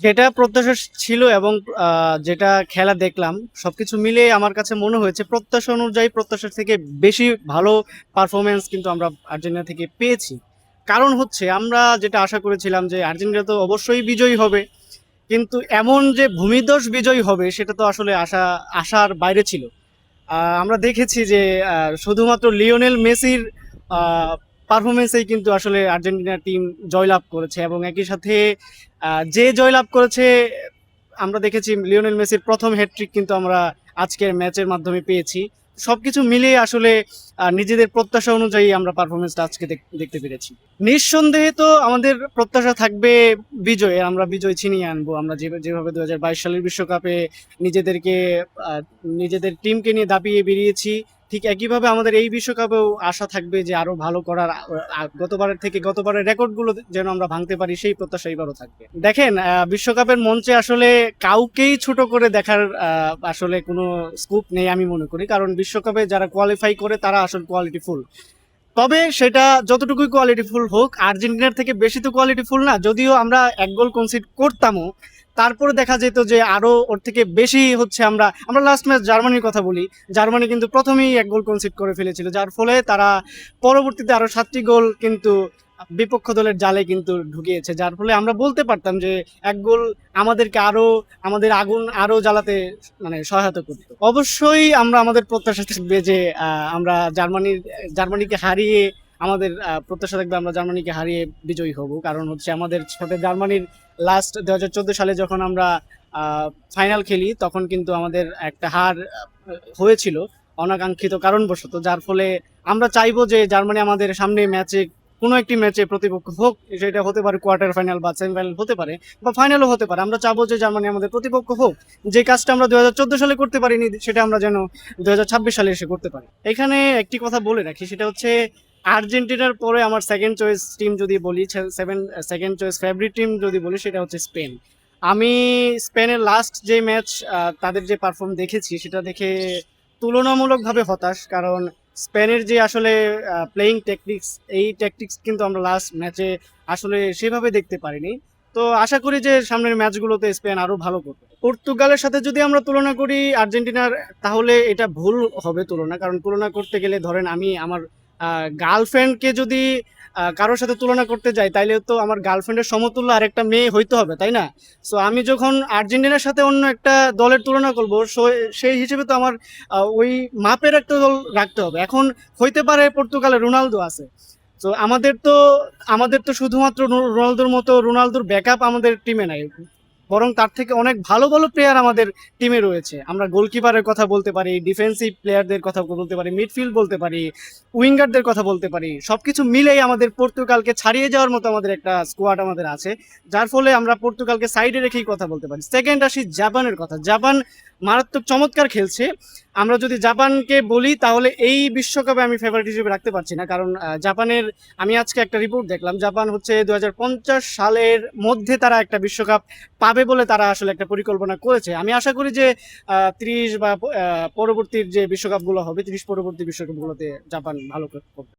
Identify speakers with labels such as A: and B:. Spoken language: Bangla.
A: যেটা প্রত্যাশা ছিল এবং যেটা খেলা দেখলাম সবকিছু মিলিয়ে আমার কাছে মনে হয়েছে প্রত্যাশা অনুযায়ী প্রত্যাশার থেকে বেশি ভালো পারফরমেন্স কিন্তু আমরা আর্জেন্টিনা থেকে পেয়েছি। কারণ হচ্ছে আমরা যেটা আশা করেছিলাম যে আর্জেন্টিনা তো অবশ্যই বিজয়ী হবে, কিন্তু এমন যে ভূমিধস বিজয়ী হবে সেটা তো আসলে আশার বাইরে ছিল। আমরা দেখেছি যে শুধুমাত্র লিওনেল মেসির পারফরমেন্সেই কিন্তু আসলে আর্জেন্টিনা টিম জয়লাভ করেছে এবং একই সাথে যে জয়লাভ করেছে আমরা দেখেছি লিওনেল মেসির প্রথম হ্যাটট্রিক কিন্তু আমরা আজকের ম্যাচের মাধ্যমে পেয়েছি। সবকিছু মিলিয়ে আসলে নিজেদের প্রত্যাশা অনুযায়ী আমরা পারফরমেন্সটা আজকে দেখতে পেরেছি। নিঃসন্দেহে তো আমাদের প্রত্যাশা থাকবে বিজয়, আমরা বিজয় ছিনিয়ে আনবো। আমরা যেভাবে 2022 সালের বিশ্বকাপে নিজেদেরকে নিজেদের টিমকে নিয়ে দাপিয়ে বেরিয়েছি, ঠিক একইভাবে আমাদের এই বিশ্বকাপেও আশা থাকবে যে আরো ভালো করার। গতবারের থেকে গতবারের রেকর্ডগুলো যেন আমরা ভাঙতে পারি সেই প্রত্যাশা এবারও থাকবে। দেখেন, বিশ্বকাপের মঞ্চে আসলে কাউকেই ছোট করে দেখার আসলে কোনো স্কোপ নেই আমি মনে করি, কারণ বিশ্বকাপে যারা কোয়ালিফাই করে তারা আসলে কোয়ালিটিফুল। তবে সেটা যতটুকুই কোয়ালিটিফুল হোক, আর্জেন্টিনার থেকে বেশি তো কোয়ালিটিফুল না। যদিও আমরা এক গোল কনসিড করতামও, তারপরে দেখা যেত যে আরো ওর থেকে বেশি হচ্ছে। আমরা আমরা লাস্ট ম্যাচ জার্মানির কথা বলি, জার্মানি কিন্তু প্রথমেই এক গোল কনসিড করে ফেলেছিল, যার ফলে তারা পরবর্তীতে আরো 7টি গোল কিন্তু বিপক্ষ দলের জালে কিন্তু ঢুকিয়েছে, যার ফলে আমরা বলতে পারতাম যে এক গোল আমাদেরকে আরো, আমাদের আগুন আরো জ্বালাতে মানে সহায়তা করতো। অবশ্যই আমরা আমাদের প্রত্যাশা থাকবে যে আমরা জার্মানিকে হারিয়ে আমাদের প্রত্যাশা থাকবে আমরা জার্মানিকে হারিয়ে বিজয়ী হব। কারণ হচ্ছে আমাদের সাথে জার্মানির লাস্ট 2014 সালে যখন আমরা ফাইনাল খেলি তখন কিন্তু আমাদের একটা হার হয়েছিল অনাকাঙ্ক্ষিত কারণবশত, যার ফলে আমরা চাইবো যে জার্মানি আমাদের সামনে ম্যাচে কোনো একটি ম্যাচে প্রতিপক্ষ হোক, সেটা হতে পারে কোয়ার্টার ফাইনাল বা সেমিফাইনাল হতে পারে বা ফাইনালও হতে পারে, আমরা চাবো যে জার্মানি আমাদের প্রতিপক্ষ হোক। যে কাজটা আমরা 2014 সালে করতে পারিনি সেটা আমরা যেন 2026 সালে এসে করতে পারি। এখানে একটি কথা বলে রাখি, সেটা হচ্ছে আর্জেন্টিনার পরে আমার সেকেন্ড চয়েস টিম যদি বলি, সেকেন্ড চয়েস ফেভারিট টিম যদি বলি, সেটা হচ্ছে স্পেন। আমি স্পেনের লাস্ট যে ম্যাচ তাদের যে পারফর্ম দেখেছি সেটা দেখে তুলনামূলকভাবে হতাশ, কারণ স্পেনের যে আসলে প্লেইং টেকনিক্স, এই টেকনিক্স কিন্তু আমরা লাস্ট ম্যাচে আসলে সেভাবে দেখতে পারিনি। তো আশা করি যে সামনের ম্যাচগুলোতে স্পেন আরো ভালো করবে। পর্তুগালের সাথে যদি আমরা তুলনা করি আর্জেন্টিনার, তাহলে এটা ভুল হবে তুলনা, কারণ তুলনা করতে গেলে ধরেন আমি আমার গার্লফ্রেন্ডকে যদি কারোর সাথে তুলনা করতে যাই তাইলে তো আমার গার্লফ্রেন্ডের সমতুল্য আরেকটা মেয়ে হইতে হবে, তাই না? সো আমি যখন আর্জেন্টিনার সাথে অন্য একটা দলের তুলনা করবো, সেই হিসেবে তো আমার ওই মাপের একটা দল রাখতে হবে। এখন হইতে পারে পর্তুগালে রোনালদো আছে, তো আমাদের তো শুধুমাত্র রোনালদোর মতো রোনালদোর ব্যাকআপ আমাদের টিমে নাই, বরং তার থেকে অনেক ভালো ভালো প্লেয়ার আমাদের টিমে রয়েছে। আমরা গোলকিপারের কথা বলতে পারি, ডিফেন্সিভ প্লেয়ারদের কথা বলতে পারি, মিডফিল্ড বলতে পারি, উইঙ্গারদের কথা বলতে পারি। সবকিছু মিলেই আমাদের পর্তুগালকে ছাড়িয়ে যাওয়ার মতো আমাদের একটা স্কোয়াড আমাদের আছে, যার ফলে আমরা পর্তুগালকে সাইডে রেখেই কথা বলতে পারি। সেকেন্ড আসি জাপানের কথা। জাপান মারাত্মক চমৎকার খেলছে। আমরা যদি জাপানকে বলি তাহলে এই বিশ্বকাপে আমি ফেভারিট হিসেবে রাখতে পারছি না, কারণ জাপানের, আমি আজকে একটা রিপোর্ট দেখলাম, জাপান হচ্ছে 2050 সালের মধ্যে তারা একটা বিশ্বকাপ পাবে বলে তারা আসলে একটা পরিকল্পনা করেছে। আমি আশা করি যে 30 বা পরবর্তীর যে বিশ্বকাপগুলো হবে, 30 পরবর্তী বিশ্বকাপগুলোতে জাপান ভালো করবে।